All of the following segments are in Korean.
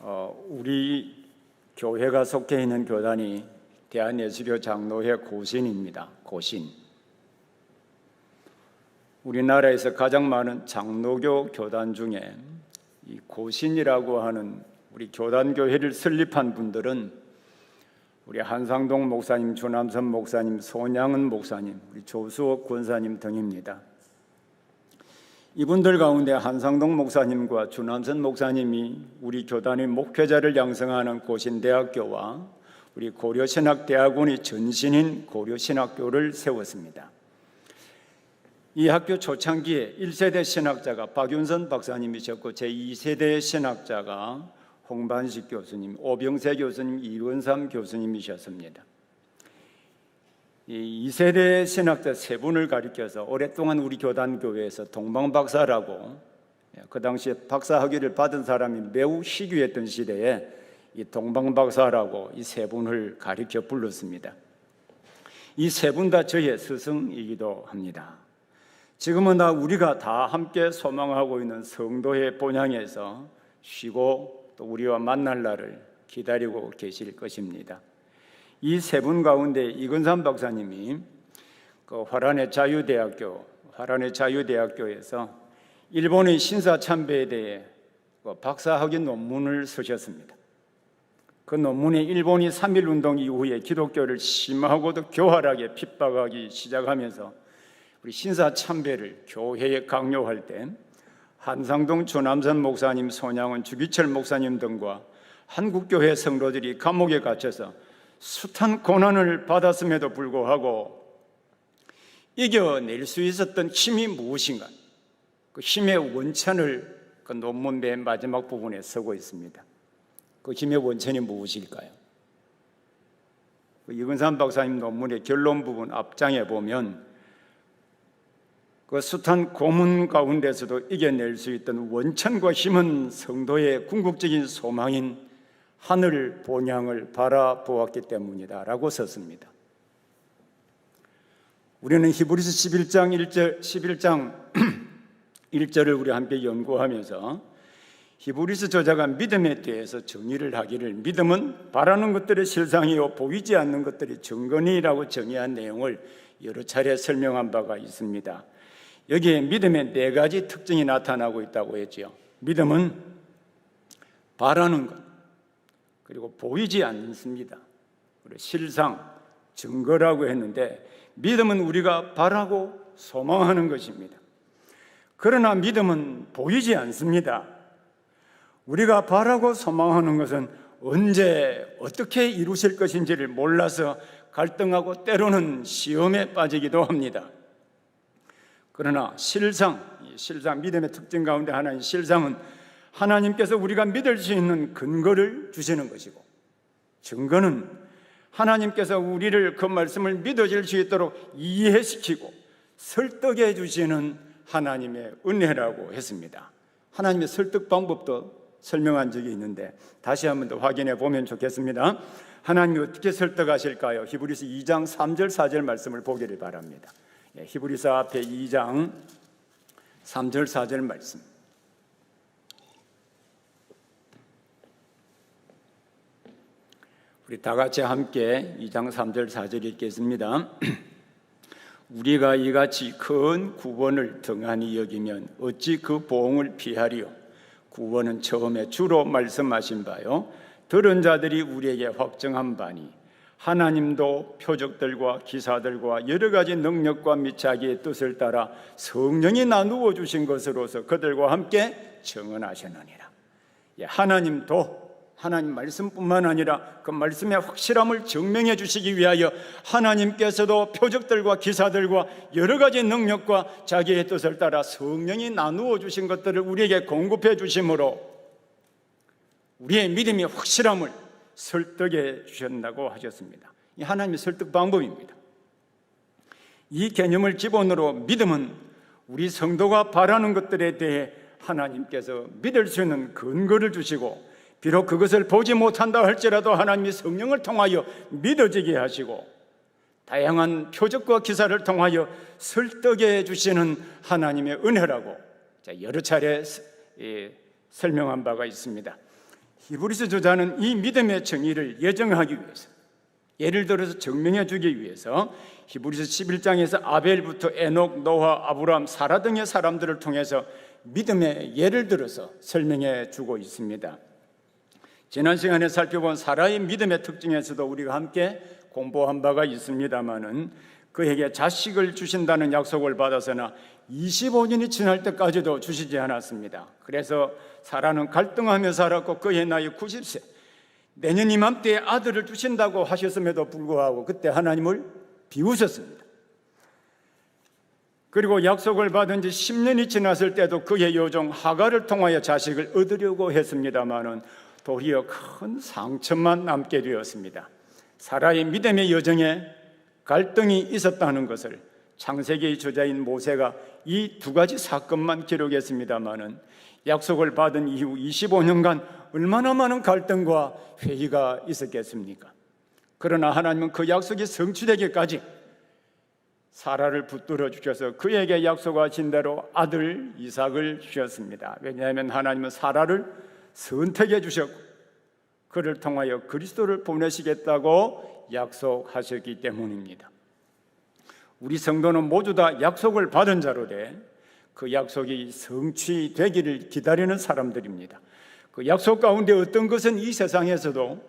우리 교회가 속해 있는 교단이 대한예수교 장로회 고신입니다. 고신. 우리나라에서 가장 많은 장로교 교단 중에 이 고신이라고 하는 우리 교단교회를 설립한 분들은 우리 한상동 목사님, 주남선 목사님, 손양은 목사님, 우리 조수옥 권사님 등입니다. 이분들 가운데 한상동 목사님과 주남선 목사님이 우리 교단의 목회자를 양성하는 고신대학교와 우리 고려신학대학원의 전신인 고려신학교를 세웠습니다. 이 학교 초창기에 1세대 신학자가 박윤선 박사님이셨고 제2세대 신학자가 홍반식 교수님, 오병세 교수님, 이원삼 교수님이셨습니다. 이 2세대 신학자 세 분을 가리켜서 오랫동안 우리 교단교회에서 동방박사라고, 그 당시에 박사 학위를 받은 사람이 매우 희귀했던 시대에 이 동방박사라고 이 세 분을 가리켜 불렀습니다. 이 세 분 다 저의 스승이기도 합니다. 지금은 우리가 다 함께 소망하고 있는 성도의 본향에서 쉬고 또 우리와 만날 날을 기다리고 계실 것입니다. 이 세 분 가운데 이건삼 박사님이 화란의 자유대학교에서 일본의 신사참배에 대해 박사학위 논문을 쓰셨습니다. 그 논문에 일본이 3.1운동 이후에 기독교를 심하고도 교활하게 핍박하기 시작하면서 우리 신사참배를 교회에 강요할 때 한상동 주남선 목사님, 손양은 주기철 목사님 등과 한국교회 성도들이 감옥에 갇혀서 숱한 고난을 받았음에도 불구하고 이겨낼 수 있었던 힘이 무엇인가? 그 힘의 원천을 그 논문 맨 마지막 부분에 쓰고 있습니다. 그 힘의 원천이 무엇일까요? 이근삼 박사님 논문의 결론 부분 앞장에 보면 그 숱한 고문 가운데서도 이겨낼 수 있던 원천과 힘은 성도의 궁극적인 소망인 하늘 본향을 바라보았기 때문이다라고 썼습니다. 우리는 히브리서 11장 1절을 우리 함께 연구하면서 히브리서 저자가 믿음에 대해서 정의를 하기를 믿음은 바라는 것들의 실상이요 보이지 않는 것들의 증거니라고 정의한 내용을 여러 차례 설명한 바가 있습니다. 여기에 믿음의 네 가지 특징이 나타나고 있다고 했죠. 믿음은 바라는 것, 그리고 보이지 않습니다. 그리고 실상, 증거라고 했는데 믿음은 우리가 바라고 소망하는 것입니다. 그러나 믿음은 보이지 않습니다. 우리가 바라고 소망하는 것은 언제 어떻게 이루실 것인지를 몰라서 갈등하고 때로는 시험에 빠지기도 합니다. 그러나 실상, 믿음의 특징 가운데 하나인 실상은 하나님께서 우리가 믿을 수 있는 근거를 주시는 것이고, 증거는 하나님께서 우리를 그 말씀을 믿어질 수 있도록 이해시키고 설득해 주시는 하나님의 은혜라고 했습니다. 하나님의 설득 방법도 설명한 적이 있는데 다시 한번 더 확인해 보면 좋겠습니다. 하나님이 어떻게 설득하실까요? 히브리서 2장 3절 4절 말씀을 보기를 바랍니다. 히브리서 앞에 2장 3절 4절 말씀. 우리 다 같이 함께 2장 3절 4절 읽겠습니다. 우리가 이같이 큰 구원을 등한히 여기면 어찌 그 보응을 피하리요? 구원은 처음에 주로 말씀하신 바요 들은 자들이 우리에게 확정한 바니 하나님도 표적들과 기사들과 여러 가지 능력과 및 자기의 뜻을 따라 성령이 나누어 주신 것으로서 그들과 함께 증언하셨느니라. 하나님 말씀뿐만 아니라 그 말씀의 확실함을 증명해 주시기 위하여 하나님께서도 표적들과 기사들과 여러 가지 능력과 자기의 뜻을 따라 성령이 나누어 주신 것들을 우리에게 공급해 주심으로 우리의 믿음의 확실함을 설득해 주셨다고 하셨습니다. 이 하나님의 설득 방법입니다. 이 개념을 기본으로 믿음은 우리 성도가 바라는 것들에 대해 하나님께서 믿을 수 있는 근거를 주시고, 비록 그것을 보지 못한다 할지라도 하나님이 성령을 통하여 믿어지게 하시고 다양한 표적과 기사를 통하여 설득해 주시는 하나님의 은혜라고 여러 차례 설명한 바가 있습니다. 히브리서 저자는 이 믿음의 정의를 예정하기 위해서, 예를 들어서 증명해 주기 위해서 히브리서 11장에서 아벨부터 에녹, 노아, 아브라함, 사라 등의 사람들을 통해서 믿음의 예를 들어서 설명해 주고 있습니다. 지난 시간에 살펴본 사라의 믿음의 특징에서도 우리가 함께 공부한 바가 있습니다마는, 그에게 자식을 주신다는 약속을 받아서나 25년이 지날 때까지도 주시지 않았습니다. 그래서 사라는 갈등하며 살았고, 그의 나이 90세, 내년 이맘때에 아들을 주신다고 하셨음에도 불구하고 그때 하나님을 비웃었습니다. 그리고 약속을 받은 지 10년이 지났을 때도 그의 요종 하갈을 통하여 자식을 얻으려고 했습니다마는 도리어 큰 상처만 남게 되었습니다. 사라의 믿음의 여정에 갈등이 있었다는 것을 창세기의 저자인 모세가 이 두 가지 사건만 기록했습니다마는, 약속을 받은 이후 25년간 얼마나 많은 갈등과 회의가 있었겠습니까? 그러나 하나님은 그 약속이 성취되기까지 사라를 붙들어 주셔서 그에게 약속하신 대로 아들 이삭을 주셨습니다. 왜냐하면 하나님은 사라를 선택해 주셨고 그를 통하여 그리스도를 보내시겠다고 약속하셨기 때문입니다. 우리 성도는 모두 다 약속을 받은 자로 돼 그 약속이 성취되기를 기다리는 사람들입니다. 그 약속 가운데 어떤 것은 이 세상에서도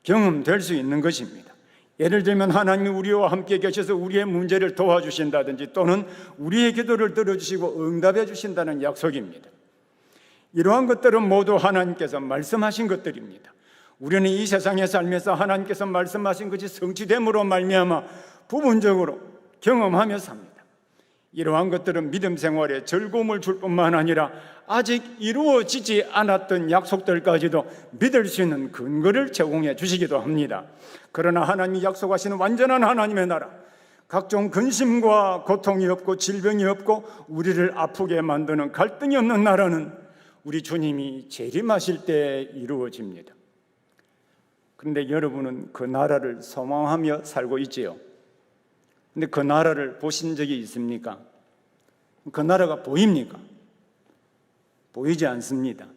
경험될 수 있는 것입니다. 예를 들면 하나님이 우리와 함께 계셔서 우리의 문제를 도와주신다든지, 또는 우리의 기도를 들어주시고 응답해 주신다는 약속입니다. 이러한 것들은 모두 하나님께서 말씀하신 것들입니다. 우리는 이 세상에 살면서 하나님께서 말씀하신 것이 성취됨으로 말미암아 부분적으로 경험하며 삽니다. 이러한 것들은 믿음 생활에 즐거움을 줄 뿐만 아니라 아직 이루어지지 않았던 약속들까지도 믿을 수 있는 근거를 제공해 주시기도 합니다. 그러나 하나님이 약속하시는 완전한 하나님의 나라, 각종 근심과 고통이 없고 질병이 없고 우리를 아프게 만드는 갈등이 없는 나라는 우리 주님이 재림하실 때 이루어집니다. 그런데 여러분은 그 나라를 소망하며 살고 있지요. 근데 그 나라를 보신 적이 있습니까? 그 나라가 보입니까? 보이지 않습니다.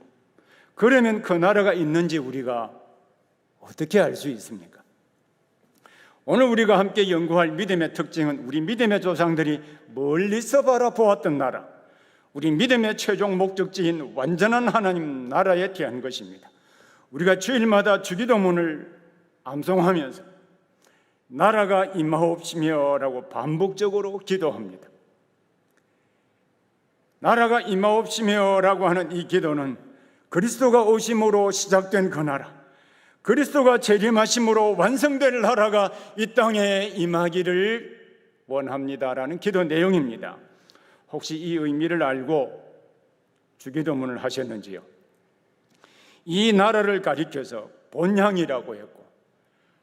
그러면 그 나라가 있는지 우리가 어떻게 알 수 있습니까? 오늘 우리가 함께 연구할 믿음의 특징은 우리 믿음의 조상들이 멀리서 바라보았던 나라, 우리 믿음의 최종 목적지인 완전한 하나님 나라에 대한 것입니다. 우리가 주일마다 주기도문을 암송하면서 나라가 임하옵시며 라고 반복적으로 기도합니다. 나라가 임하옵시며 라고 하는 이 기도는 그리스도가 오심으로 시작된 그 나라, 그리스도가 재림하심으로 완성될 나라가 이 땅에 임하기를 원합니다라는 기도 내용입니다. 혹시 이 의미를 알고 주기도문을 하셨는지요? 이 나라를 가리켜서 본향이라고 했고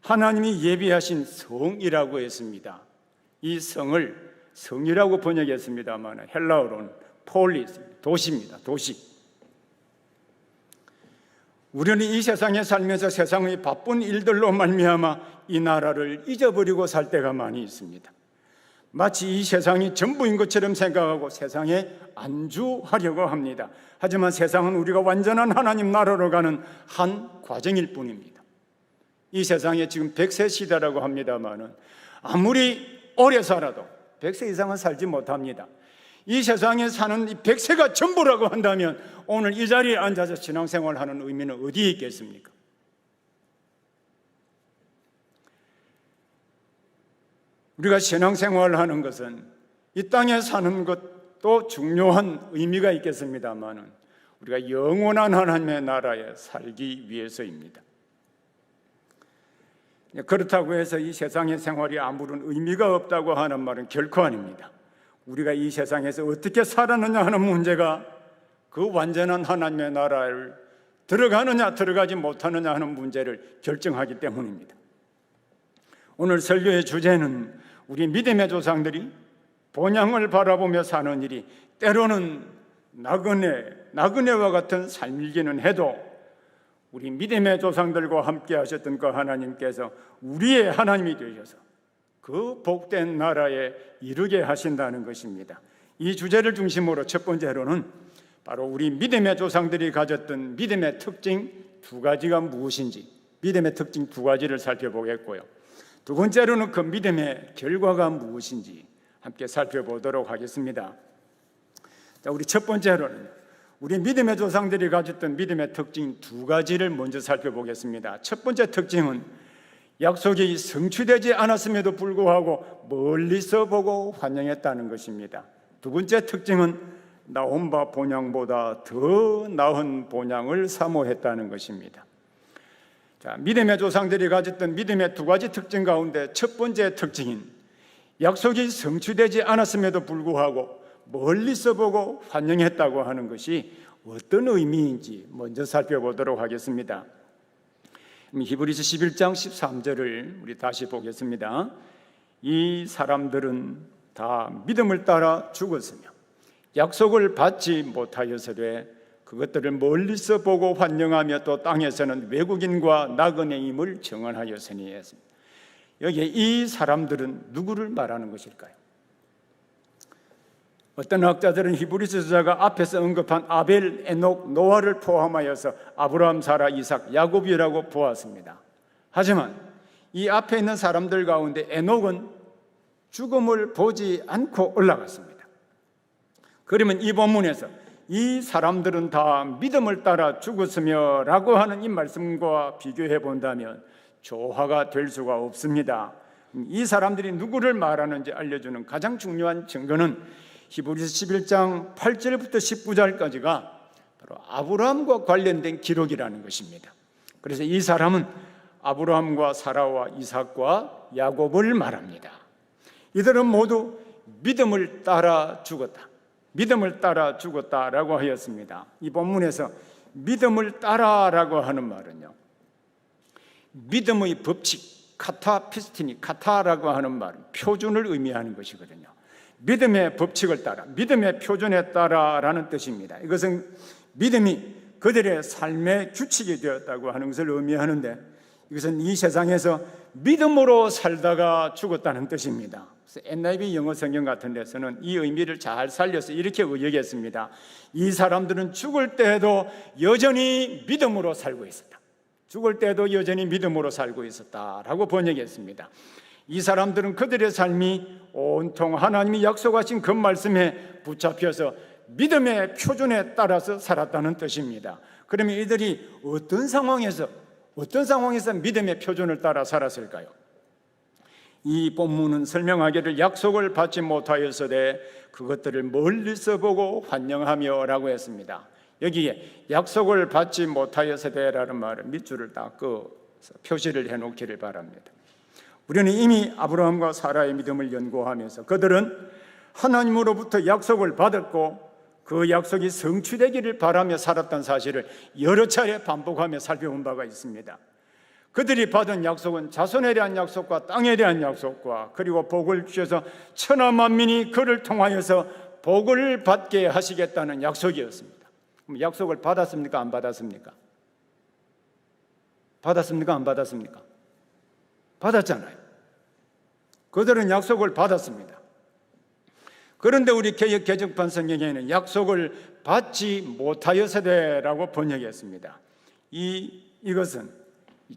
하나님이 예비하신 성이라고 했습니다. 이 성을 성이라고 번역했습니다만 헬라어로는 폴리스, 도시입니다. 도시. 우리는 이 세상에 살면서 세상의 바쁜 일들로 말미암아 이 나라를 잊어버리고 살 때가 많이 있습니다. 마치 이 세상이 전부인 것처럼 생각하고 세상에 안주하려고 합니다. 하지만 세상은 우리가 완전한 하나님 나라로 가는 한 과정일 뿐입니다. 이 세상에 지금 100세 시대라고 합니다만 아무리 오래 살아도 100세 이상은 살지 못합니다. 이 세상에 사는 이 100세가 전부라고 한다면 오늘 이 자리에 앉아서 신앙생활하는 의미는 어디에 있겠습니까? 우리가 신앙생활을 하는 것은 이 땅에 사는 것도 중요한 의미가 있겠습니다만 우리가 영원한 하나님의 나라에 살기 위해서입니다. 그렇다고 해서 이 세상의 생활이 아무런 의미가 없다고 하는 말은 결코 아닙니다. 우리가 이 세상에서 어떻게 살았느냐 하는 문제가 그 완전한 하나님의 나라를 들어가느냐 들어가지 못하느냐 하는 문제를 결정하기 때문입니다. 오늘 설교의 주제는 우리 믿음의 조상들이 본향을 바라보며 사는 일이 때로는 나그네와 같은 삶이기는 해도 우리 믿음의 조상들과 함께 하셨던 그 하나님께서 우리의 하나님이 되셔서 그 복된 나라에 이르게 하신다는 것입니다. 이 주제를 중심으로 첫 번째로는 바로 우리 믿음의 조상들이 가졌던 믿음의 특징 두 가지가 무엇인지, 믿음의 특징 두 가지를 살펴보겠고요. 두 번째로는 그 믿음의 결과가 무엇인지 함께 살펴보도록 하겠습니다. 자, 우리 첫 번째로는 우리 믿음의 조상들이 가졌던 믿음의 특징 두 가지를 먼저 살펴보겠습니다. 첫 번째 특징은 약속이 성취되지 않았음에도 불구하고 멀리서 보고 환영했다는 것입니다. 두 번째 특징은 나온 바 본향보다 더 나은 본향을 사모했다는 것입니다. 자, 믿음의 조상들이 가졌던 믿음의 두 가지 특징 가운데 첫 번째 특징인 약속이 성취되지 않았음에도 불구하고 멀리서 보고 환영했다고 하는 것이 어떤 의미인지 먼저 살펴보도록 하겠습니다. 히브리서 11장 13절을 우리 다시 보겠습니다. 이 사람들은 다 믿음을 따라 죽었으며 약속을 받지 못하여서되 그것들을 멀리서 보고 환영하며 또 땅에서는 외국인과 나그네임을 증언하였으니 했습니다. 여기에 이 사람들은 누구를 말하는 것일까요? 어떤 학자들은 히브리서 저자가 앞에서 언급한 아벨, 에녹, 노아를 포함하여서 아브라함, 사라, 이삭, 야곱이라고 보았습니다. 하지만 이 앞에 있는 사람들 가운데 에녹은 죽음을 보지 않고 올라갔습니다. 그러면 이 본문에서 이 사람들은 다 믿음을 따라 죽었으며 라고 하는 이 말씀과 비교해 본다면 조화가 될 수가 없습니다. 이 사람들이 누구를 말하는지 알려주는 가장 중요한 증거는 히브리서 11장 8절부터 19절까지가 바로 아브라함과 관련된 기록이라는 것입니다. 그래서 이 사람은 아브라함과 사라와 이삭과 야곱을 말합니다. 이들은 모두 믿음을 따라 죽었다. 믿음을 따라 죽었다라고 하였습니다. 이 본문에서 믿음을 따라라고 하는 말은요, 믿음의 법칙, 카타피스티니, 카타라고 하는 말은 표준을 의미하는 것이거든요. 믿음의 법칙을 따라, 믿음의 표준에 따라라는 뜻입니다. 이것은 믿음이 그들의 삶의 규칙이 되었다고 하는 것을 의미하는데, 이것은 이 세상에서 믿음으로 살다가 죽었다는 뜻입니다. 그래서 NIV 영어 성경 같은 데서는 이 의미를 잘 살려서 이렇게 의역했습니다. 이 사람들은 죽을 때에도 여전히 믿음으로 살고 있었다. 죽을 때도 여전히 믿음으로 살고 있었다라고 번역했습니다. 이 사람들은 그들의 삶이 온통 하나님이 약속하신 그 말씀에 붙잡혀서 믿음의 표준에 따라서 살았다는 뜻입니다. 그러면 이들이 어떤 상황에서 믿음의 표준을 따라 살았을까요? 이 본문은 설명하기를 약속을 받지 못하였으되 그것들을 멀리서 보고 환영하며 라고 했습니다. 여기에 약속을 받지 못하였으되라는 말은 밑줄을 딱 그어서 표시를 해놓기를 바랍니다. 우리는 이미 아브라함과 사라의 믿음을 연구하면서 그들은 하나님으로부터 약속을 받았고 그 약속이 성취되기를 바라며 살았던 사실을 여러 차례 반복하며 살펴본 바가 있습니다. 그들이 받은 약속은 자손에 대한 약속과 땅에 대한 약속과 그리고 복을 주셔서 천하 만민이 그를 통하여서 복을 받게 하시겠다는 약속이었습니다. 그럼 약속을 받았습니까? 안 받았습니까? 받았습니까? 안 받았습니까? 받았잖아요. 그들은 약속을 받았습니다. 그런데 우리 개역 개정판 성경에는 약속을 받지 못하여서되라고 번역했습니다. 이것은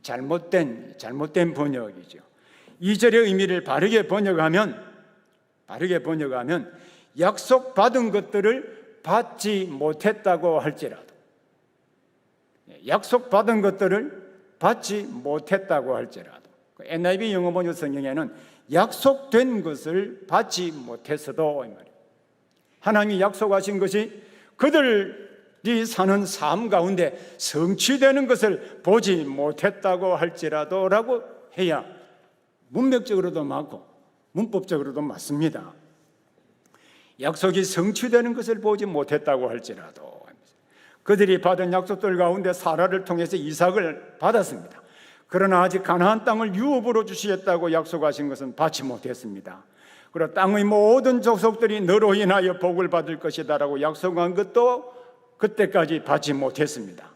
잘못된 번역이죠. 2절의 의미를 바르게 번역하면 약속받은 것들을 받지 못했다고 할지라도, 약속받은 것들을 받지 못했다고 할지라도, NIV 영어 번역 성경에는 약속된 것을 받지 못했어도, 하나님이 약속하신 것이 그들이 사는 삶 가운데 성취되는 것을 보지 못했다고 할지라도 라고 해야 문맥적으로도 맞고 문법적으로도 맞습니다. 약속이 성취되는 것을 보지 못했다고 할지라도, 그들이 받은 약속들 가운데 사라를 통해서 이삭을 받았습니다. 그러나 아직 가나안 땅을 유업으로 주시겠다고 약속하신 것은 받지 못했습니다. 그리고 땅의 모든 족속들이 너로 인하여 복을 받을 것이다라고 약속한 것도 그때까지 받지 못했습니다.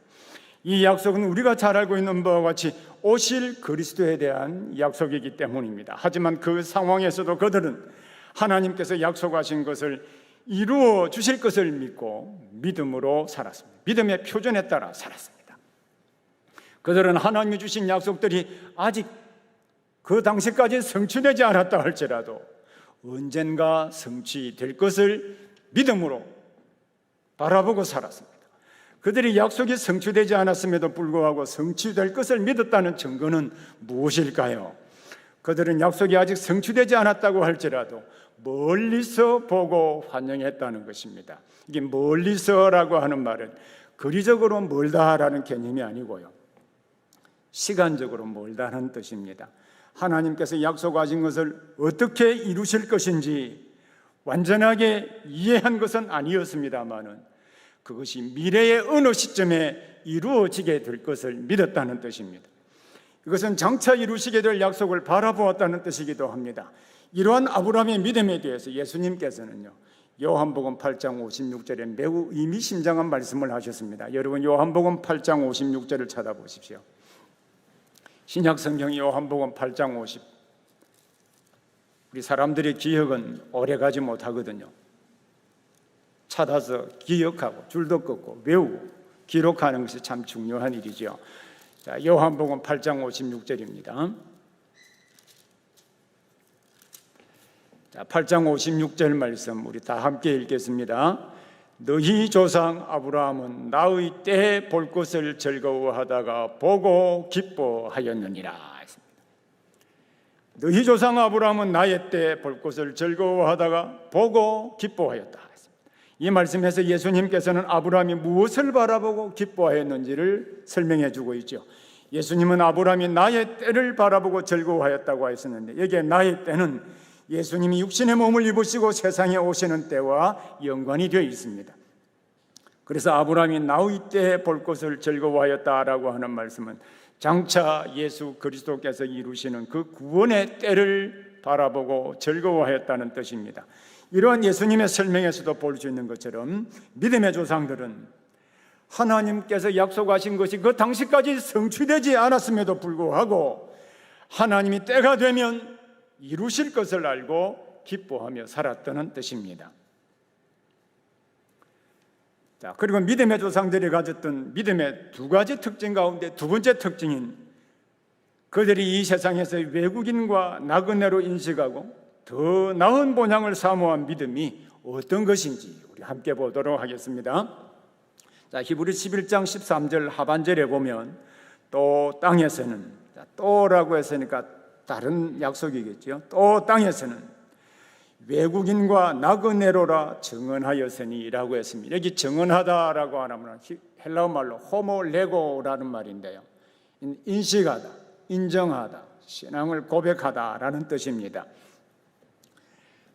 이 약속은 우리가 잘 알고 있는 바와 같이 오실 그리스도에 대한 약속이기 때문입니다. 하지만 그 상황에서도 그들은 하나님께서 약속하신 것을 이루어 주실 것을 믿고 믿음으로 살았습니다. 믿음의 표준에 따라 살았습니다. 그들은 하나님이 주신 약속들이 아직 그 당시까지 성취되지 않았다 할지라도 언젠가 성취될 것을 믿음으로 바라보고 살았습니다. 그들이 약속이 성취되지 않았음에도 불구하고 성취될 것을 믿었다는 증거는 무엇일까요? 그들은 약속이 아직 성취되지 않았다고 할지라도 멀리서 보고 환영했다는 것입니다. 이게 멀리서라고 하는 말은 거리적으로 멀다라는 개념이 아니고요, 시간적으로 멀다는 뜻입니다. 하나님께서 약속하신 것을 어떻게 이루실 것인지 완전하게 이해한 것은 아니었습니다마는 그것이 미래의 어느 시점에 이루어지게 될 것을 믿었다는 뜻입니다. 이것은 장차 이루시게 될 약속을 바라보았다는 뜻이기도 합니다. 이러한 아브라함의 믿음에 대해서 예수님께서는요, 요한복음 8장 56절에 매우 의미심장한 말씀을 하셨습니다. 여러분, 요한복음 8장 56절을 찾아보십시오. 신약성경 요한복음 8장 50. 우리 사람들의 기억은 오래가지 못하거든요. 찾아서 기억하고 줄도 긋고 외우고 기록하는 것이 참 중요한 일이죠. 자, 요한복음 8장 56절입니다. 자, 8장 56절 말씀 우리 다 함께 읽겠습니다. 너희 조상 아브라함은 나의 때에 볼 것을 즐거워하다가 보고 기뻐하였느니라. 너희 조상 아브라함은 나의 때에 볼 것을 즐거워하다가 보고 기뻐하였다. 이 말씀에서 예수님께서는 아브라함이 무엇을 바라보고 기뻐하였는지를 설명해 주고 있죠. 예수님은 아브라함이 나의 때를 바라보고 즐거워하였다고 했었는데, 여기에 나의 때는 예수님이 육신의 몸을 입으시고 세상에 오시는 때와 연관이 되어 있습니다. 그래서 아브라함이 나의 때에 볼 것을 즐거워하였다라고 하는 말씀은 장차 예수 그리스도께서 이루시는 그 구원의 때를 바라보고 즐거워하였다는 뜻입니다. 이러한 예수님의 설명에서도 볼 수 있는 것처럼 믿음의 조상들은 하나님께서 약속하신 것이 그 당시까지 성취되지 않았음에도 불구하고 하나님이 때가 되면 이루실 것을 알고 기뻐하며 살았다는 뜻입니다. 자, 그리고 믿음의 조상들이 가졌던 믿음의 두 가지 특징 가운데 두 번째 특징인 그들이 이 세상에서 외국인과 나그네로 인식하고 더 나은 본향을 사모한 믿음이 어떤 것인지 우리 함께 보도록 하겠습니다. 자, 히브리 11장 13절 하반절에 보면 또 땅에서는, 또라고 했으니까 다른 약속이겠죠. 또 땅에서는 외국인과 나그네로라 증언하였으니라고 했습니다. 여기 증언하다라고 하면 헬라어 말로 호모레고라는 말인데요, 인식하다, 인정하다, 신앙을 고백하다라는 뜻입니다.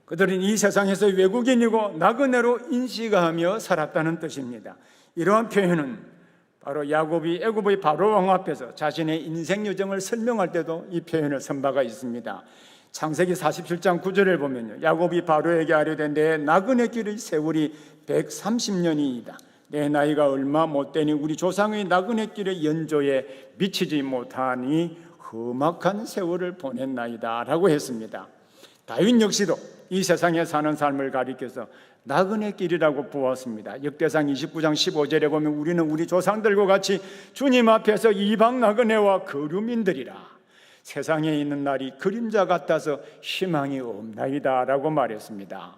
그들은 이 세상에서 외국인이고 나그네로 인식하며 살았다는 뜻입니다. 이러한 표현은 바로 야곱이 애굽의 바로 왕 앞에서 자신의 인생 여정을 설명할 때도 이 표현을 쓴 바가 있습니다. 창세기 47장 9절을 보면요, 야곱이 바로에게 아뢰되 내 나그네 길의 세월이 130년이다. 내 나이가 얼마 못되니 우리 조상의 나그네 길의 연조에 미치지 못하니 험악한 세월을 보냈나이다 라고 했습니다. 다윗 역시도 이 세상에 사는 삶을 가리켜서 나그네 길이라고 부었습니다. 역대상 29장 15절에 보면 우리는 우리 조상들과 같이 주님 앞에서 이방 나그네와 거류민들이라. 세상에 있는 날이 그림자 같아서 희망이 없나이다 라고 말했습니다.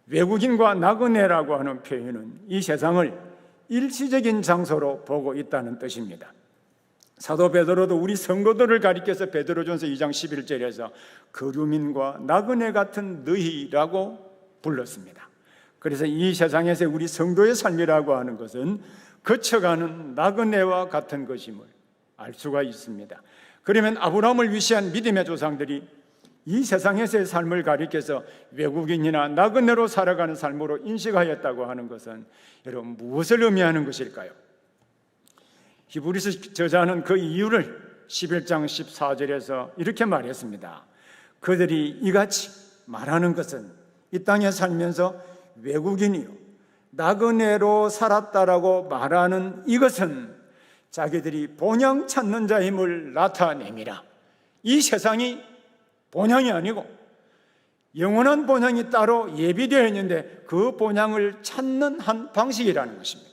외국인과 나그네라고 하는 표현은 이 세상을 일시적인 장소로 보고 있다는 뜻입니다. 사도 베드로도 우리 성도들을 가리켜서 베드로전서 2장 11절에서 거류민과 나그네 같은 너희라고 불렀습니다. 그래서 이 세상에서 우리 성도의 삶이라고 하는 것은 거쳐가는 나그네와 같은 것임을 알 수가 있습니다. 그러면 아브라함을 위시한 믿음의 조상들이 이 세상에서의 삶을 가리켜서 외국인이나 나그네로 살아가는 삶으로 인식하였다고 하는 것은 여러분 무엇을 의미하는 것일까요? 히브리서 저자는 그 이유를 11장 14절에서 이렇게 말했습니다. 그들이 이같이 말하는 것은 이 땅에 살면서 외국인이요 나그네로 살았다라고 말하는 이것은 자기들이 본향 찾는 자임을 나타냅니다. 이 세상이 본향이 아니고 영원한 본향이 따로 예비되어 있는데 그 본향을 찾는 한 방식이라는 것입니다.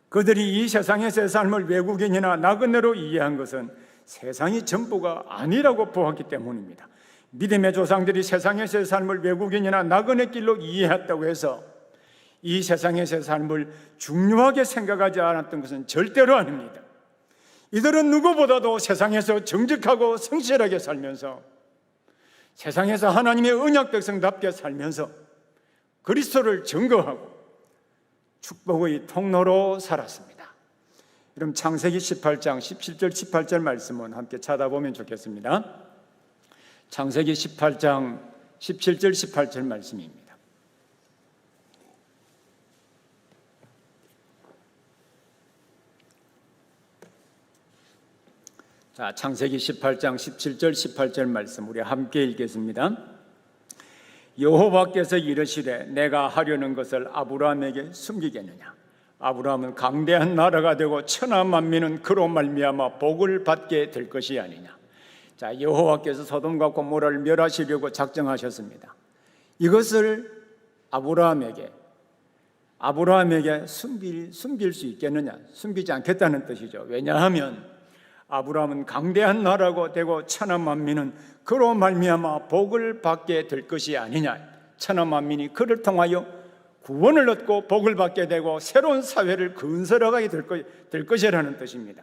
그들이 이 세상에서의 삶을 외국인이나 나그네로 이해한 것은 세상이 전부가 아니라고 보았기 때문입니다. 믿음의 조상들이 세상에서의 삶을 외국인이나 나그네 길로 이해했다고 해서 이 세상에서의 삶을 중요하게 생각하지 않았던 것은 절대로 아닙니다. 이들은 누구보다도 세상에서 정직하고 성실하게 살면서 세상에서 하나님의 언약 백성답게 살면서 그리스도를 증거하고 축복의 통로로 살았습니다. 그럼 창세기 18장 17절 18절 말씀은 함께 찾아보면 좋겠습니다. 창세기 18장 17절 18절 말씀입니다. 자, 창세기 18장 17절 18절 말씀 우리 함께 읽겠습니다. 여호와께서 이르시되 내가 하려는 것을 아브라함에게 숨기겠느냐? 아브라함은 강대한 나라가 되고 천하 만민은 그로 말미암아 복을 받게 될 것이 아니냐. 자, 여호와께서 소돔과 고모라를 멸하시려고 작정하셨습니다. 이것을 아브라함에게 숨길 수 있겠느냐? 숨기지 않겠다는 뜻이죠. 왜냐하면 아브라함은 강대한 나라가 되고 천하 만민은 그로 말미암아 복을 받게 될 것이 아니냐. 천하 만민이 그를 통하여 구원을 얻고 복을 받게 되고 새로운 사회를 건설하게 될 것이라는 뜻입니다.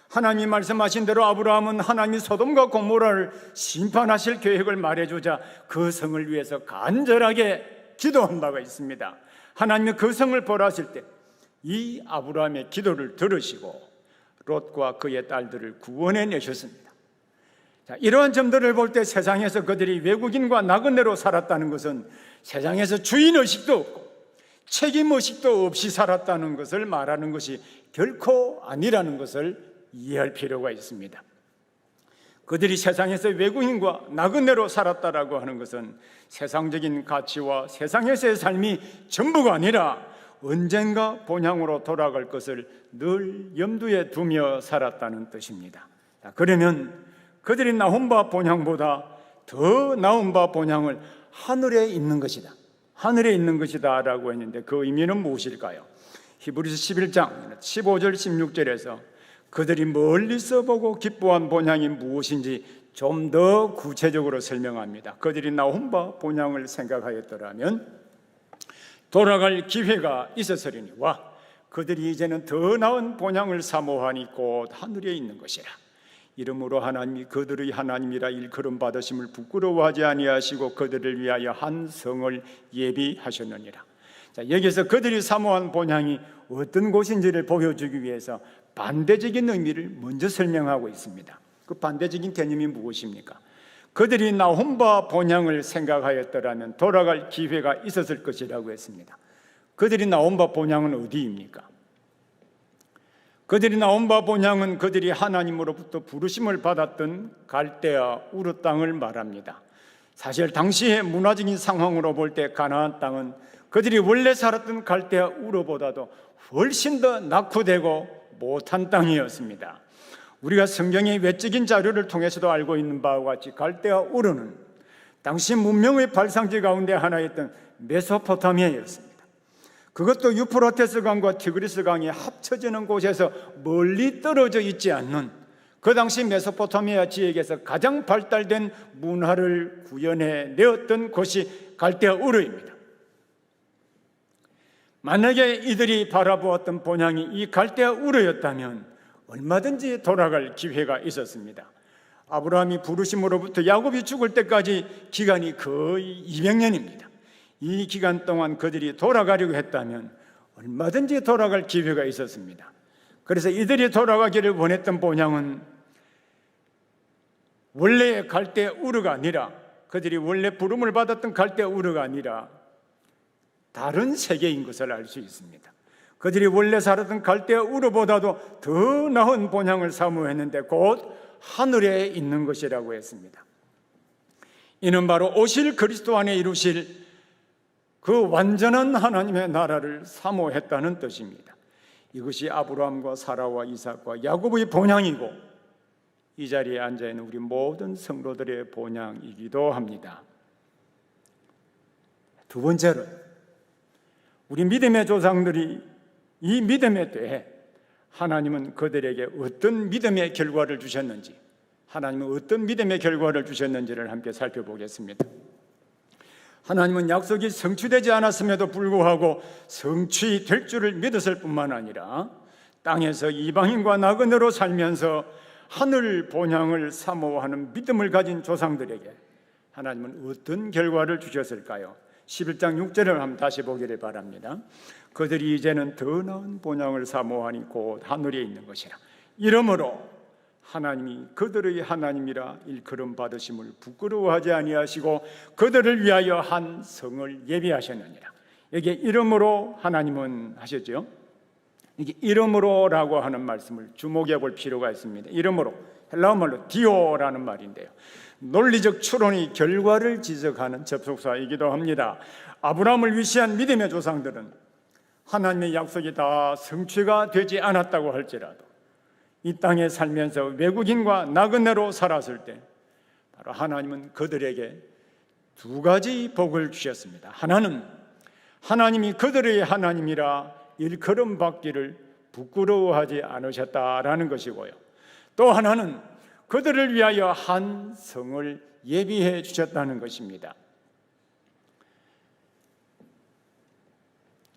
하나님이 말씀하신 대로 아브라함은 하나님이 소돔과 고모라를 심판하실 계획을 말해주자 그 성을 위해서 간절하게 기도한 바가 있습니다. 하나님이 그 성을 벌하실 때 이 아브라함의 기도를 들으시고 롯과 그의 딸들을 구원해 내셨습니다. 자, 이러한 점들을 볼 때 세상에서 그들이 외국인과 나그네로 살았다는 것은 세상에서 주인의식도 없고 책임의식도 없이 살았다는 것을 말하는 것이 결코 아니라는 것을 이해할 필요가 있습니다. 그들이 세상에서 외국인과 나그네로 살았다라고 하는 것은 세상적인 가치와 세상에서의 삶이 전부가 아니라 언젠가 본향으로 돌아갈 것을 늘 염두에 두며 살았다는 뜻입니다. 그러면 그들이 나온 바 본향보다 더 나은 바 본향을 하늘에 있는 것이다, 하늘에 있는 것이다 라고 했는데 그 의미는 무엇일까요? 히브리서 11장 15절 16절에서 그들이 멀리서 보고 기뻐한 본향이 무엇인지 좀 더 구체적으로 설명합니다. 그들이 나온 바 본향을 생각하였더라면 돌아갈 기회가 있었으리니와 그들이 이제는 더 나은 본향을 사모하니 곧 하늘에 있는 것이라. 이러므로 하나님이 그들의 하나님이라 일컬음 받으심을 부끄러워하지 아니하시고 그들을 위하여 한 성을 예비하셨느니라. 자, 여기서 그들이 사모한 본향이 어떤 곳인지를 보여주기 위해서 반대적인 의미를 먼저 설명하고 있습니다. 그 반대적인 개념이 무엇입니까? 그들이 나온 바 본향을 생각하였더라면 돌아갈 기회가 있었을 것이라고 했습니다. 그들이 나온 바 본향은 어디입니까? 그들이 나온 바 본향은 그들이 하나님으로부터 부르심을 받았던 갈대아 우르 땅을 말합니다. 사실 당시의 문화적인 상황으로 볼 때 가나안 땅은 그들이 원래 살았던 갈대아 우르보다도 훨씬 더 낙후되고 못한 땅이었습니다. 우리가 성경의 외적인 자료를 통해서도 알고 있는 바와 같이 갈대아 우르는 당시 문명의 발상지 가운데 하나였던 메소포타미아였습니다. 그것도 유프라테스 강과 티그리스 강이 합쳐지는 곳에서 멀리 떨어져 있지 않는 그 당시 메소포타미아 지역에서 가장 발달된 문화를 구현해 내었던 곳이 갈대아 우르입니다. 만약에 이들이 바라보았던 본향이 이 갈대아 우르였다면 얼마든지 돌아갈 기회가 있었습니다. 아브라함이 부르심으로부터 야곱이 죽을 때까지 기간이 거의 200년입니다. 이 기간 동안 그들이 돌아가려고 했다면 얼마든지 돌아갈 기회가 있었습니다. 그래서 이들이 돌아가기를 원했던 본향은 원래의 갈대아 우르가 아니라, 그들이 원래 부름을 받았던 갈대아 우르가 아니라 다른 세계인 것을 알 수 있습니다. 그들이 원래 살았던 갈대아 우르보다도 더 나은 본향을 사모했는데 곧 하늘에 있는 것이라고 했습니다. 이는 바로 오실 그리스도 안에 이루실 그 완전한 하나님의 나라를 사모했다는 뜻입니다. 이것이 아브라함과 사라와 이삭과 야곱의 본향이고 이 자리에 앉아있는 우리 모든 성도들의 본향이기도 합니다. 두 번째로 우리 믿음의 조상들이 이 믿음에 대해 하나님은 그들에게 어떤 믿음의 결과를 주셨는지, 하나님은 어떤 믿음의 결과를 주셨는지를 함께 살펴보겠습니다. 하나님은 약속이 성취되지 않았음에도 불구하고 성취될 줄을 믿었을 뿐만 아니라 땅에서 이방인과 나그네로 살면서 하늘 본향을 사모하는 믿음을 가진 조상들에게 하나님은 어떤 결과를 주셨을까요? 11장 6절을 한번 다시 보기를 바랍니다. 그들이 이제는 더 나은 본향을 사모하니 곧 하늘에 있는 것이라. 이러므로 하나님이 그들의 하나님이라 일컬음 받으심을 부끄러워하지 아니하시고 그들을 위하여 한 성을 예비하셨느니라. 여기에 이러므로 하나님은 하셨죠. 이게 이러므로라고 하는 말씀을 주목해 볼 필요가 있습니다. 이러므로 헬라어 말로 디오라는 말인데요, 논리적 추론이 결과를 지적하는 접속사이기도 합니다. 아브라함을 위시한 믿음의 조상들은 하나님의 약속이 다 성취가 되지 않았다고 할지라도 이 땅에 살면서 외국인과 나그네로 살았을 때 바로 하나님은 그들에게 두 가지 복을 주셨습니다. 하나는 하나님이 그들의 하나님이라 일컬음 받기를 부끄러워하지 않으셨다라는 것이고요, 또 하나는 그들을 위하여 한 성을 예비해 주셨다는 것입니다.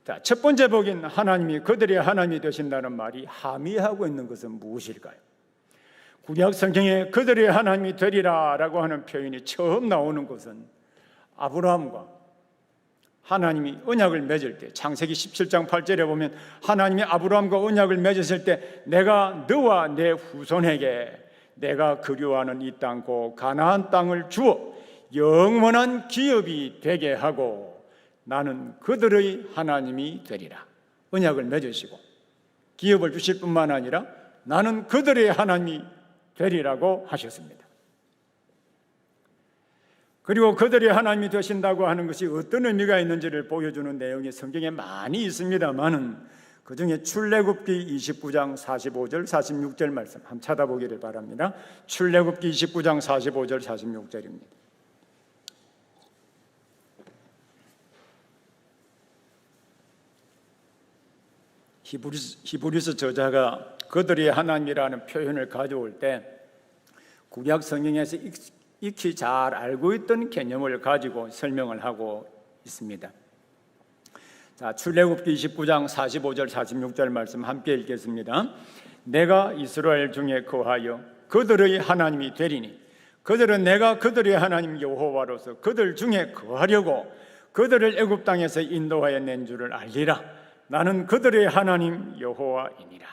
자, 첫 번째 복인 하나님이 그들의 하나님이 되신다는 말이 함의하고 있는 것은 무엇일까요? 구약 성경에 그들의 하나님이 되리라 라고 하는 표현이 처음 나오는 것은 아브라함과 하나님이 언약을 맺을 때, 창세기 17장 8절에 보면 하나님이 아브라함과 언약을 맺었을 때 내가 너와 내 후손에게 내가 그리워하는 이 땅 곧 가나안 땅을 주어 영원한 기업이 되게 하고 나는 그들의 하나님이 되리라. 언약을 맺으시고 기업을 주실 뿐만 아니라 나는 그들의 하나님이 되리라고 하셨습니다. 그리고 그들의 하나님이 되신다고 하는 것이 어떤 의미가 있는지를 보여주는 내용이 성경에 많이 있습니다만은 그 중에 출애굽기 29장 45절 46절 말씀 한번 찾아보기를 바랍니다. 출애굽기 29장 45절 46절입니다. 히브리서 저자가 그들의 하나님이라는 표현을 가져올 때 구약 성경에서 익히 잘 알고 있던 개념을 가지고 설명을 하고 있습니다. 자, 출애굽기 29장 45절 46절 말씀 함께 읽겠습니다. 내가 이스라엘 중에 거하여 그들의 하나님이 되리니 그들은 내가 그들의 하나님 여호와로서 그들 중에 거하려고 그들을 애굽 땅에서 인도하여 낸 줄을 알리라. 나는 그들의 하나님 여호와이니라.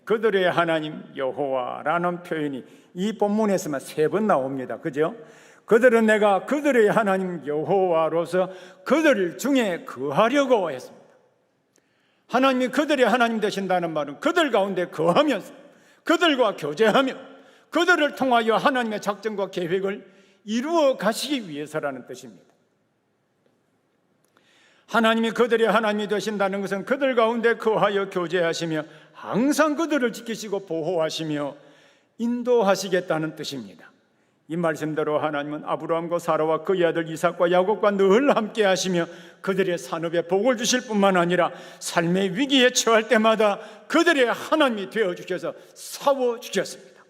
그들의 하나님 여호와라는 표현이 이 본문에서만 3번 나옵니다. 그죠? 그들은 내가 그들의 하나님 여호와로서 그들 중에 거하려고 했습니다. 하나님이 그들의 하나님 되신다는 말은 그들 가운데 거하면서 그들과 교제하며 그들을 통하여 하나님의 작정과 계획을 이루어 가시기 위해서라는 뜻입니다. 하나님이 그들의 하나님이 되신다는 것은 그들 가운데 거하여 교제하시며 항상 그들을 지키시고 보호하시며 인도하시겠다는 뜻입니다. 이 말씀대로 하나님은 아브라함과 사라와 그의 아들 이삭과 야곱과 늘 함께 하시며 그들의 산업에 복을 주실 뿐만 아니라 삶의 위기에 처할 때마다 그들의 하나님이 되어주셔서 싸워주셨습니다.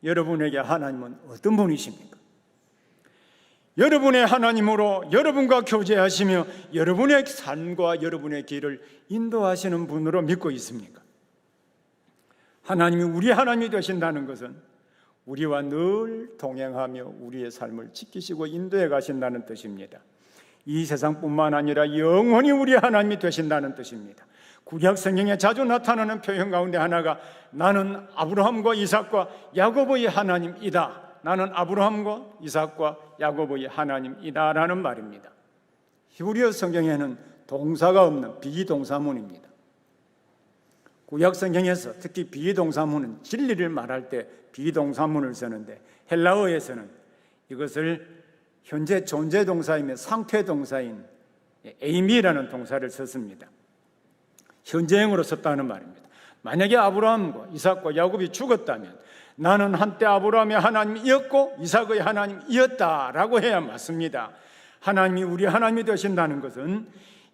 여러분에게 하나님은 어떤 분이십니까? 여러분의 하나님으로 여러분과 교제하시며 여러분의 삶과 여러분의 길을 인도하시는 분으로 믿고 있습니까? 하나님이 우리 하나님이 되신다는 것은 우리와 늘 동행하며 우리의 삶을 지키시고 인도해 가신다는 뜻입니다. 이 세상뿐만 아니라 영원히 우리 하나님이 되신다는 뜻입니다. 구약 성경에 자주 나타나는 표현 가운데 하나가 나는 아브라함과 이삭과 야곱의 하나님이다. 나는 아브라함과 이삭과 야곱의 하나님이다라는 말입니다. 히브리어 성경에는 동사가 없는 비동사문입니다. 구약 성경에서 특히 비동사문은 진리를 말할 때 비동사문을 쓰는데 헬라어에서는 이것을 현재 존재 동사이며 상태 동사인 에이미라는 동사를 썼습니다. 현재형으로 썼다는 말입니다. 만약에 아브라함과 이삭과 야곱이 죽었다면 나는 한때 아브라함의 하나님이었고 이삭의 하나님이었다라고 해야 맞습니다. 하나님이 우리 하나님이 되신다는 것은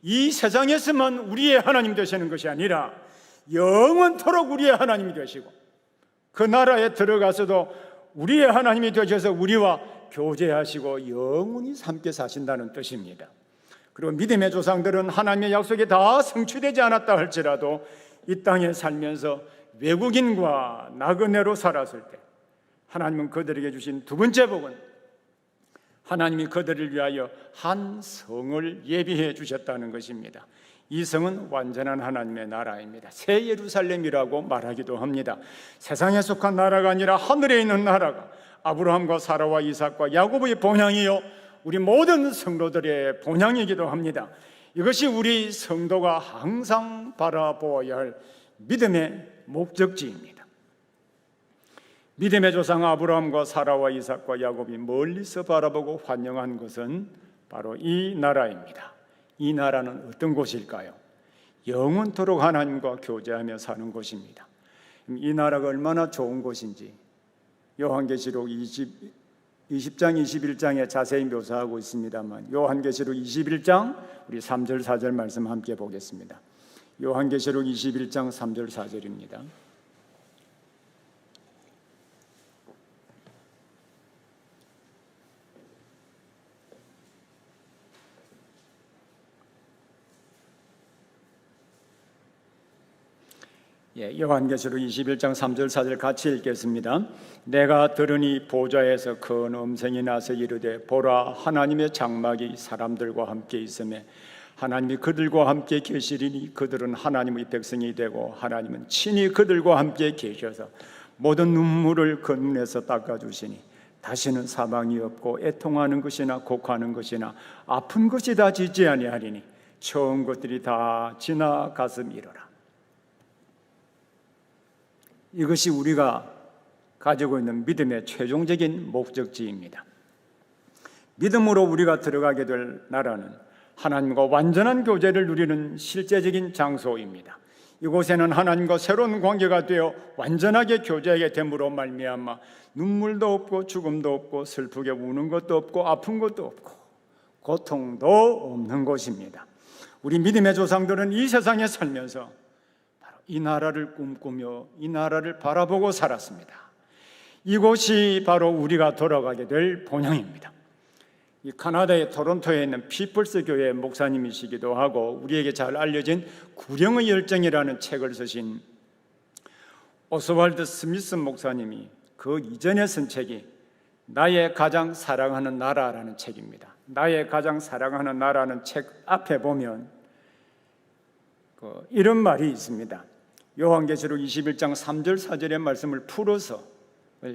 이 세상에서만 우리의 하나님 되시는 것이 아니라 영원토록 우리의 하나님이 되시고 그 나라에 들어가서도 우리의 하나님이 되셔서 우리와 교제하시고 영원히 함께 사신다는 뜻입니다. 그리고 믿음의 조상들은 하나님의 약속이 다 성취되지 않았다 할지라도 이 땅에 살면서 외국인과 나그네로 살았을 때 하나님은 그들에게 주신 두 번째 복은 하나님이 그들을 위하여 한 성을 예비해 주셨다는 것입니다. 이 성은 완전한 하나님의 나라입니다. 새 예루살렘이라고 말하기도 합니다. 세상에 속한 나라가 아니라 하늘에 있는 나라가 아브라함과 사라와 이삭과 야곱의 본향이요 우리 모든 성도들의 본향이기도 합니다. 이것이 우리 성도가 항상 바라보아야 할 믿음의 목적지입니다. 믿음의 조상 아브라함과 사라와 이삭과 야곱이 멀리서 바라보고 환영한 것은 바로 이 나라입니다. 이 나라는 어떤 곳일까요? 영원토록 하나님과 교제하며 사는 곳입니다. 이 나라가 얼마나 좋은 곳인지 요한계시록 20장 21장에 자세히 묘사하고 있습니다만 요한계시록 21장 우리 3절 4절 말씀 함께 보겠습니다. 요한계시록 21장 3절 4절입니다. 요한계시록 21장 3절 4절 같이 읽겠습니다. 내가 들으니 보좌에서 큰 음성이 나서 이르되 보라 하나님의 장막이 사람들과 함께 있으매 하나님이 그들과 함께 계시리니 그들은 하나님의 백성이 되고 하나님은 친히 그들과 함께 계셔서 모든 눈물을 그 눈에서 닦아주시니 다시는 사망이 없고 애통하는 것이나 곡하는 것이나 아픈 것이 다 짓지 아니하리니 처음 것들이 다 지나갔음이로라. 이것이 우리가 가지고 있는 믿음의 최종적인 목적지입니다. 믿음으로 우리가 들어가게 될 나라는 하나님과 완전한 교제를 누리는 실제적인 장소입니다. 이곳에는 하나님과 새로운 관계가 되어 완전하게 교제하게 됨으로 말미암아 눈물도 없고 죽음도 없고 슬프게 우는 것도 없고 아픈 것도 없고 고통도 없는 곳입니다. 우리 믿음의 조상들은 이 세상에 살면서 이 나라를 꿈꾸며 이 나라를 바라보고 살았습니다. 이곳이 바로 우리가 돌아가게 될 본향입니다. 이 카나다의 토론토에 있는 피플스 교회 목사님이시기도 하고 우리에게 잘 알려진 구령의 열정이라는 책을 쓰신 오스왈드 스미스 목사님이 그 이전에 쓴 책이 나의 가장 사랑하는 나라라는 책입니다. 나의 가장 사랑하는 나라는 책 앞에 보면 이런 말이 있습니다. 요한계시록 21장 3절 4절의 말씀을 풀어서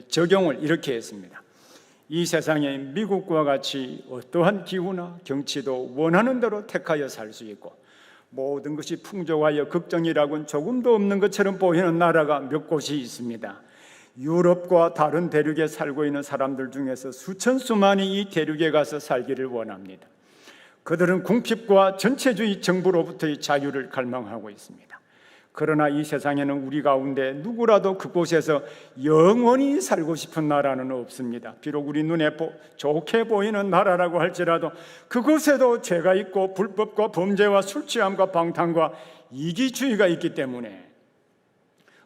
적용을 이렇게 했습니다. 이 세상에 미국과 같이 어떠한 기후나 경치도 원하는 대로 택하여 살 수 있고 모든 것이 풍족하여 걱정이라고는 조금도 없는 것처럼 보이는 나라가 몇 곳이 있습니다. 유럽과 다른 대륙에 살고 있는 사람들 중에서 수천 수만이 이 대륙에 가서 살기를 원합니다. 그들은 궁핍과 전체주의 정부로부터의 자유를 갈망하고 있습니다. 그러나 이 세상에는 우리 가운데 누구라도 그곳에서 영원히 살고 싶은 나라는 없습니다. 비록 우리 눈에 좋게 보이는 나라라고 할지라도 그곳에도 죄가 있고 불법과 범죄와 술취함과 방탕과 이기주의가 있기 때문에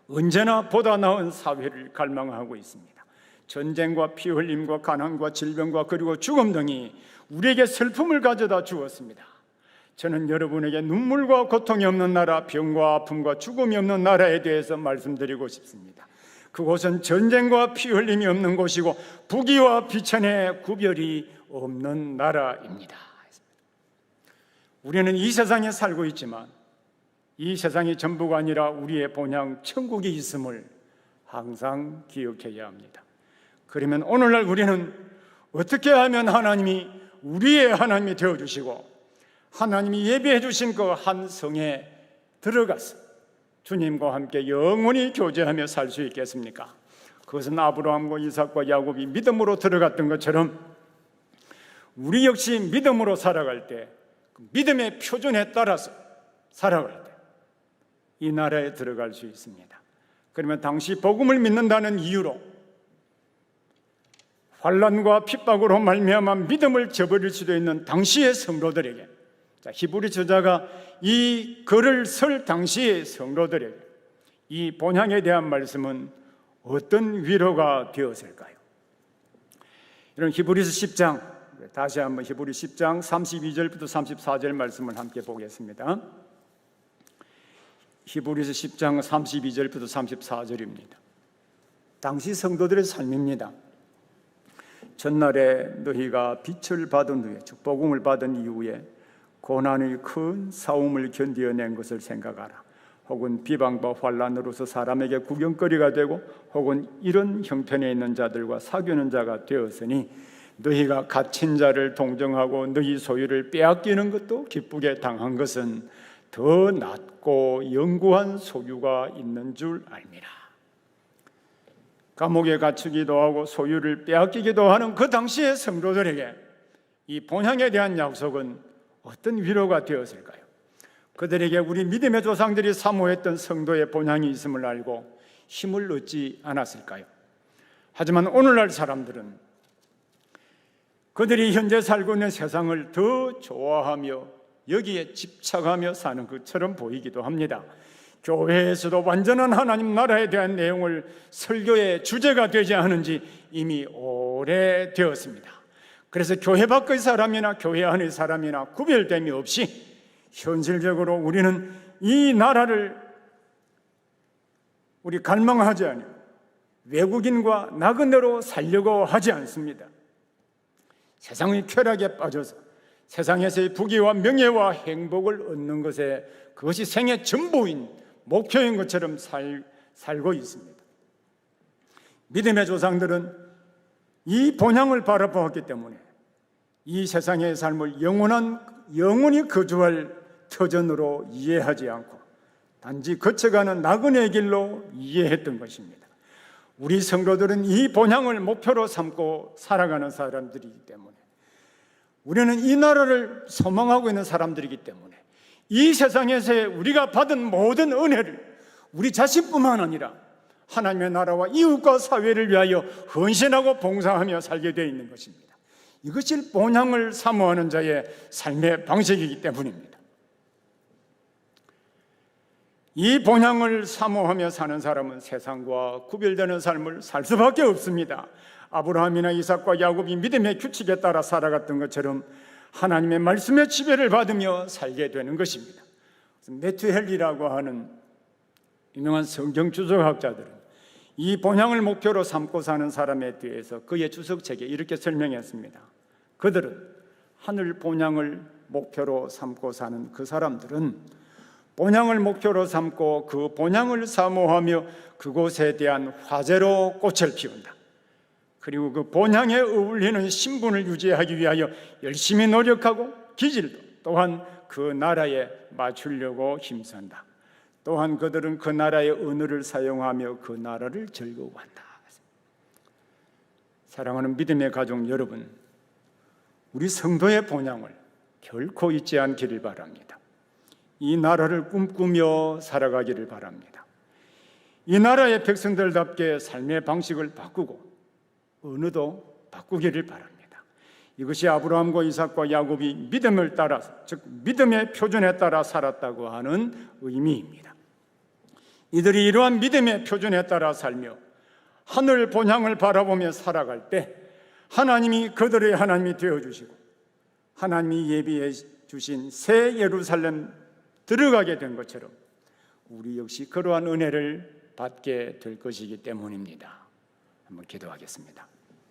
언제나 보다 나은 사회를 갈망하고 있습니다. 전쟁과 피 흘림과 가난과 질병과 그리고 죽음 등이 우리에게 슬픔을 가져다 주었습니다. 저는 여러분에게 눈물과 고통이 없는 나라, 병과 아픔과 죽음이 없는 나라에 대해서 말씀드리고 싶습니다. 그곳은 전쟁과 피 흘림이 없는 곳이고 부귀와 비천의 구별이 없는 나라입니다. 우리는 이 세상에 살고 있지만 이 세상이 전부가 아니라 우리의 본향 천국이 있음을 항상 기억해야 합니다. 그러면 오늘날 우리는 어떻게 하면 하나님이 우리의 하나님이 되어주시고 하나님이 예비해 주신 그 한 성에 들어가서 주님과 함께 영원히 교제하며 살 수 있겠습니까? 그것은 아브라함과 이삭과 야곱이 믿음으로 들어갔던 것처럼 우리 역시 믿음으로 살아갈 때 믿음의 표준에 따라서 살아갈 때 이 나라에 들어갈 수 있습니다. 그러면 당시 복음을 믿는다는 이유로 환난과 핍박으로 말미암아 믿음을 저버릴 수도 있는 당시의 성도들에게 자, 히브리 저자가 이 글을 쓸 당시의 성도들에게 이 본향에 대한 말씀은 어떤 위로가 되었을까요? 이런 히브리서 10장, 다시 한번 히브리 10장 32절부터 34절 말씀을 함께 보겠습니다. 히브리서 10장 32절부터 34절입니다. 당시 성도들의 삶입니다. 전날에 너희가 빛을 받은 후에, 즉 복음을 받은 이후에 고난의 큰 싸움을 견디어낸 것을 생각하라. 혹은 비방과 환난으로서 사람에게 구경거리가 되고 혹은 이런 형편에 있는 자들과 사귀는 자가 되었으니 너희가 갇힌 자를 동정하고 너희 소유를 빼앗기는 것도 기쁘게 당한 것은 더 낫고 영구한 소유가 있는 줄 알미라. 감옥에 갇히기도 하고 소유를 빼앗기기도 하는 그 당시의 성도들에게 이 본향에 대한 약속은 어떤 위로가 되었을까요? 그들에게 우리 믿음의 조상들이 사모했던 성도의 본향이 있음을 알고 힘을 얻지 않았을까요? 하지만 오늘날 사람들은 그들이 현재 살고 있는 세상을 더 좋아하며 여기에 집착하며 사는 것처럼 보이기도 합니다. 교회에서도 완전한 하나님 나라에 대한 내용을 설교의 주제가 되지 않은 지 이미 오래되었습니다. 그래서 교회 밖의 사람이나 교회 안의 사람이나 구별됨이 없이 현실적으로 우리는 이 나라를 우리 갈망하지 않고 외국인과 나그네로 살려고 하지 않습니다. 세상의 쾌락에 빠져서 세상에서의 부귀와 명예와 행복을 얻는 것에 그것이 생의 전부인 목표인 것처럼 살고 있습니다. 믿음의 조상들은 이 본향을 바라보았기 때문에 이 세상의 삶을 영원히 거주할 터전으로 이해하지 않고 단지 거쳐가는 나그네의 길로 이해했던 것입니다. 우리 성도들은 이 본향을 목표로 삼고 살아가는 사람들이기 때문에 우리는 이 나라를 소망하고 있는 사람들이기 때문에 이 세상에서 우리가 받은 모든 은혜를 우리 자신뿐만 아니라 하나님의 나라와 이웃과 사회를 위하여 헌신하고 봉사하며 살게 되어 있는 것입니다. 이것이 본향을 사모하는 자의 삶의 방식이기 때문입니다. 이 본향을 사모하며 사는 사람은 세상과 구별되는 삶을 살 수밖에 없습니다. 아브라함이나 이삭과 야곱이 믿음의 규칙에 따라 살아갔던 것처럼 하나님의 말씀의 지배를 받으며 살게 되는 것입니다. 매튜 헬리라고 하는 유명한 성경 주석학자들은 이 본향을 목표로 삼고 사는 사람에 대해서 그의 주석책에 이렇게 설명했습니다. 그들은 하늘 본향을 목표로 삼고 사는 그 사람들은 본향을 목표로 삼고 그 본향을 사모하며 그곳에 대한 화제로 꽃을 피운다. 그리고 그 본향에 어울리는 신분을 유지하기 위하여 열심히 노력하고 기질도 또한 그 나라에 맞추려고 힘쓴다. 또한 그들은 그 나라의 언어를 사용하며 그 나라를 즐거워한다. 사랑하는 믿음의 가족 여러분, 우리 성도의 본향을 결코 잊지 않기를 바랍니다. 이 나라를 꿈꾸며 살아가기를 바랍니다. 이 나라의 백성들답게 삶의 방식을 바꾸고 언어도 바꾸기를 바랍니다. 이것이 아브라함과 이삭과 야곱이 믿음을 따라서, 즉 믿음의 표준에 따라 살았다고 하는 의미입니다. 이들이 이러한 믿음의 표준에 따라 살며 하늘 본향을 바라보며 살아갈 때 하나님이 그들의 하나님이 되어주시고 하나님이 예비해 주신 새 예루살렘 들어가게 된 것처럼 우리 역시 그러한 은혜를 받게 될 것이기 때문입니다. 한번 기도하겠습니다.